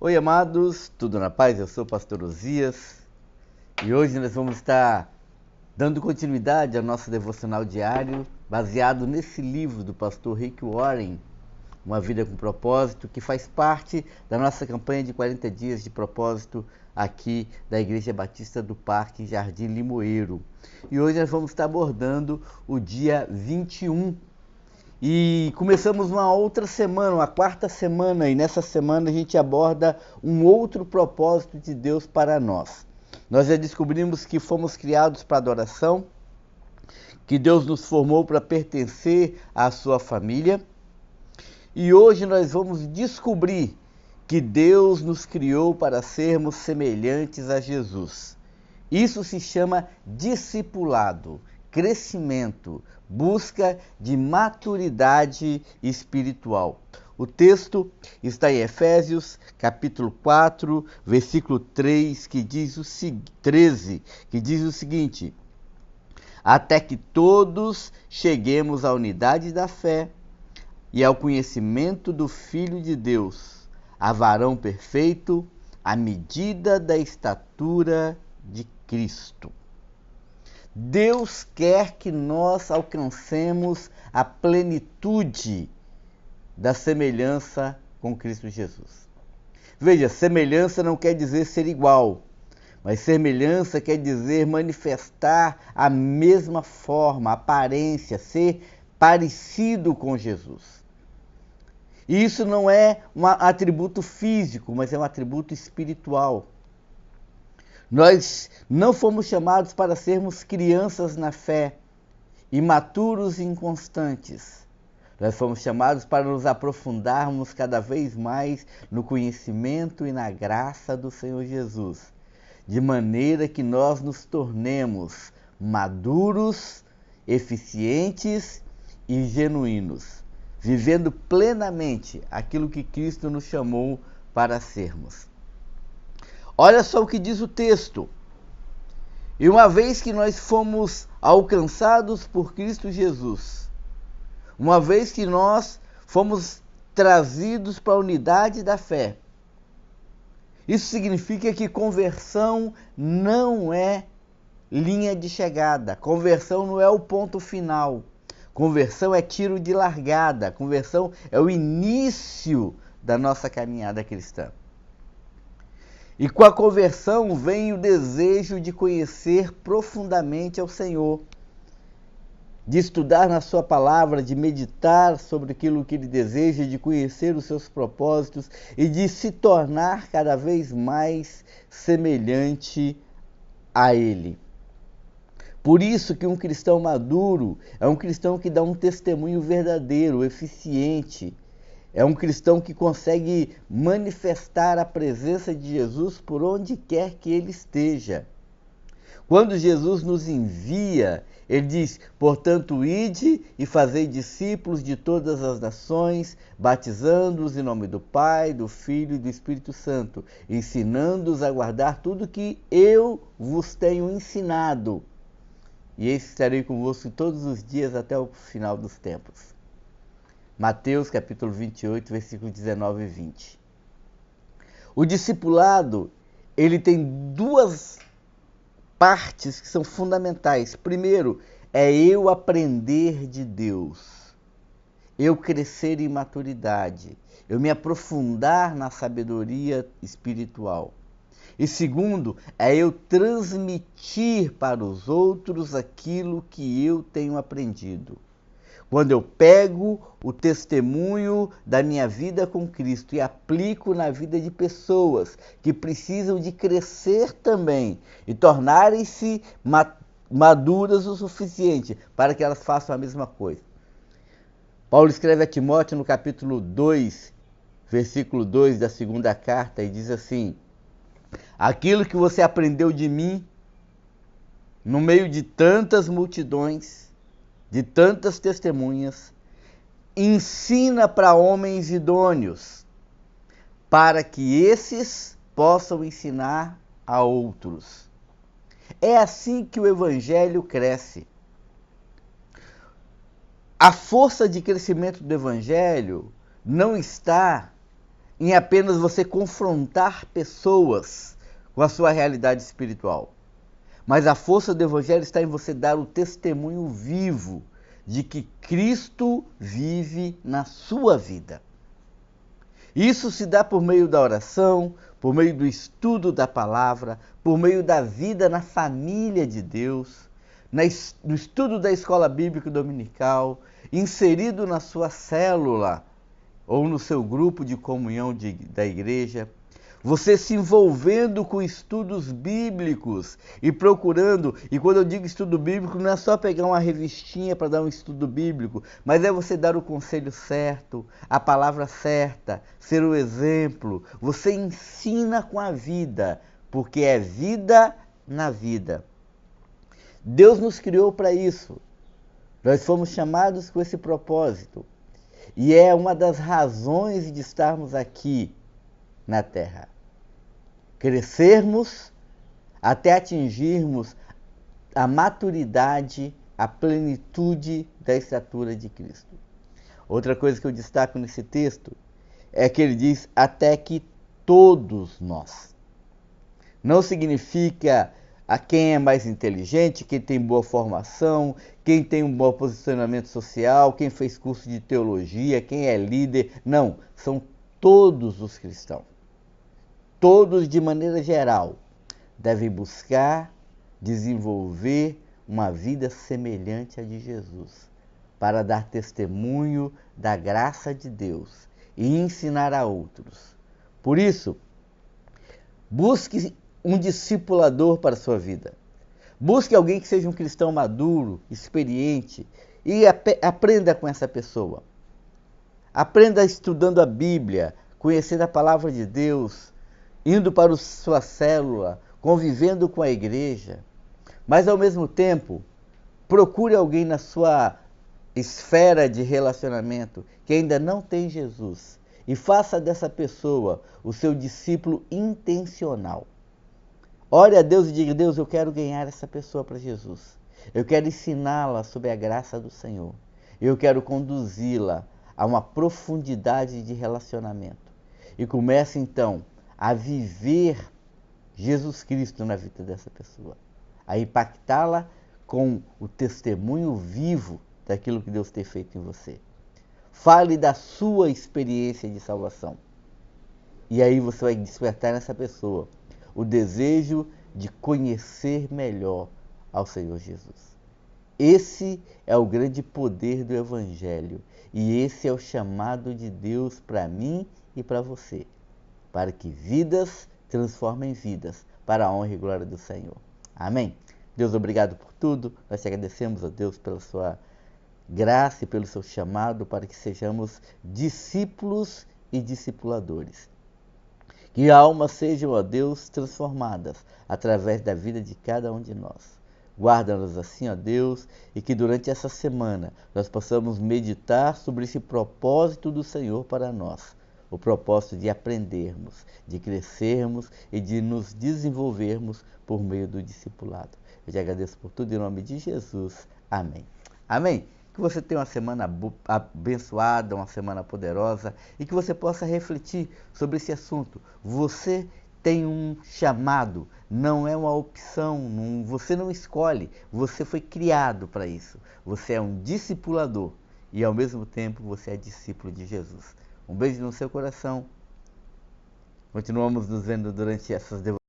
Oi, amados, tudo na paz? Eu sou o pastor Osias e hoje nós vamos estar dando continuidade ao nosso devocional diário, baseado nesse livro do pastor Rick Warren, Uma Vida com Propósito, que faz parte da nossa campanha de 40 dias de propósito aqui da Igreja Batista do Parque Jardim Limoeiro. E hoje nós vamos estar abordando o dia 21. E começamos uma outra semana, uma quarta semana, e nessa semana a gente aborda um outro propósito de Deus para nós. Nós já descobrimos que fomos criados para adoração, que Deus nos formou para pertencer à sua família, e hoje nós vamos descobrir que Deus nos criou para sermos semelhantes a Jesus. Isso se chama discipulado, crescimento, busca de maturidade espiritual. O texto está em Efésios, capítulo 4, versículo 13, que diz o seguinte: até que todos cheguemos à unidade da fé e ao conhecimento do Filho de Deus, a varão perfeito, à medida da estatura de Cristo. Deus quer que nós alcancemos a plenitude da semelhança com Cristo Jesus. Veja, semelhança não quer dizer ser igual, mas semelhança quer dizer manifestar a mesma forma, aparência, ser parecido com Jesus. E isso não é um atributo físico, mas é um atributo espiritual. Nós não fomos chamados para sermos crianças na fé, imaturos e inconstantes. Nós fomos chamados para nos aprofundarmos cada vez mais no conhecimento e na graça do Senhor Jesus, de maneira que nós nos tornemos maduros, eficientes e genuínos, vivendo plenamente aquilo que Cristo nos chamou para sermos. Olha só o que diz o texto. E uma vez que nós fomos alcançados por Cristo Jesus, uma vez que nós fomos trazidos para a unidade da fé, isso significa que conversão não é linha de chegada, conversão não é o ponto final, conversão é tiro de largada, conversão é o início da nossa caminhada cristã. E com a conversão vem o desejo de conhecer profundamente ao Senhor, de estudar na sua palavra, de meditar sobre aquilo que Ele deseja, de conhecer os seus propósitos e de se tornar cada vez mais semelhante a Ele. Por isso que um cristão maduro é um cristão que dá um testemunho verdadeiro, eficiente. É um cristão que consegue manifestar a presença de Jesus por onde quer que ele esteja. Quando Jesus nos envia, ele diz: portanto, ide e fazei discípulos de todas as nações, batizando-os em nome do Pai, do Filho e do Espírito Santo, ensinando-os a guardar tudo que eu vos tenho ensinado. E eis que estarei convosco todos os dias até o final dos tempos. Mateus capítulo 28, versículos 19 e 20. O discipulado, ele tem duas partes que são fundamentais. Primeiro, é eu aprender de Deus, eu crescer em maturidade, eu me aprofundar na sabedoria espiritual. E segundo, é eu transmitir para os outros aquilo que eu tenho aprendido. Quando eu pego o testemunho da minha vida com Cristo e aplico na vida de pessoas que precisam de crescer também e tornarem-se maduras o suficiente para que elas façam a mesma coisa. Paulo escreve a Timóteo no capítulo 2, versículo 2 da segunda carta e diz assim: aquilo que você aprendeu de mim no meio de tantas multidões, de tantas testemunhas, ensina para homens idôneos, para que esses possam ensinar a outros. É assim que o Evangelho cresce. A força de crescimento do Evangelho não está em apenas você confrontar pessoas com a sua realidade espiritual. Mas a força do Evangelho está em você dar o testemunho vivo de que Cristo vive na sua vida. Isso se dá por meio da oração, por meio do estudo da palavra, por meio da vida na família de Deus, no estudo da escola bíblica dominical, inserido na sua célula ou no seu grupo de comunhão da igreja, você se envolvendo com estudos bíblicos e procurando, e quando eu digo estudo bíblico, não é só pegar uma revistinha para dar um estudo bíblico, mas é você dar o conselho certo, a palavra certa, ser o exemplo. Você ensina com a vida, porque é vida na vida. Deus nos criou para isso. Nós fomos chamados com esse propósito. E é uma das razões de estarmos aqui na Terra. Crescermos até atingirmos a maturidade, a plenitude da estatura de Cristo. Outra coisa que eu destaco nesse texto é que ele diz até que todos nós. Não significa a quem é mais inteligente, quem tem boa formação, quem tem um bom posicionamento social, quem fez curso de teologia, quem é líder. Não, são todos os cristãos. Todos, de maneira geral, devem buscar desenvolver uma vida semelhante à de Jesus, para dar testemunho da graça de Deus e ensinar a outros. Por isso, busque um discipulador para a sua vida. Busque alguém que seja um cristão maduro, experiente, e aprenda com essa pessoa. Aprenda estudando a Bíblia, conhecendo a palavra de Deus, indo para a sua célula, convivendo com a igreja. Mas, ao mesmo tempo, procure alguém na sua esfera de relacionamento que ainda não tem Jesus e faça dessa pessoa o seu discípulo intencional. Ore a Deus e diga: Deus, eu quero ganhar essa pessoa para Jesus. Eu quero ensiná-la sobre a graça do Senhor. Eu quero conduzi-la a uma profundidade de relacionamento. E comece então a viver Jesus Cristo na vida dessa pessoa, a impactá-la com o testemunho vivo daquilo que Deus tem feito em você. Fale da sua experiência de salvação. E aí você vai despertar nessa pessoa o desejo de conhecer melhor ao Senhor Jesus. Esse é o grande poder do Evangelho. E esse é o chamado de Deus para mim e para você. Para que vidas transformem vidas, para a honra e glória do Senhor. Amém? Deus, obrigado por tudo. Nós te agradecemos, ó Deus, pela sua graça e pelo seu chamado para que sejamos discípulos e discipuladores. Que almas sejam, ó Deus, transformadas através da vida de cada um de nós. Guarda-nos assim, ó Deus, e que durante essa semana nós possamos meditar sobre esse propósito do Senhor para nós. O propósito de aprendermos, de crescermos e de nos desenvolvermos por meio do discipulado. Eu te agradeço por tudo em nome de Jesus. Amém. Amém. Que você tenha uma semana abençoada, uma semana poderosa e que você possa refletir sobre esse assunto. Você tem um chamado, não é uma opção, você não escolhe, você foi criado para isso. Você é um discipulador e ao mesmo tempo você é discípulo de Jesus. Um beijo no seu coração. Continuamos nos vendo durante essas devoções.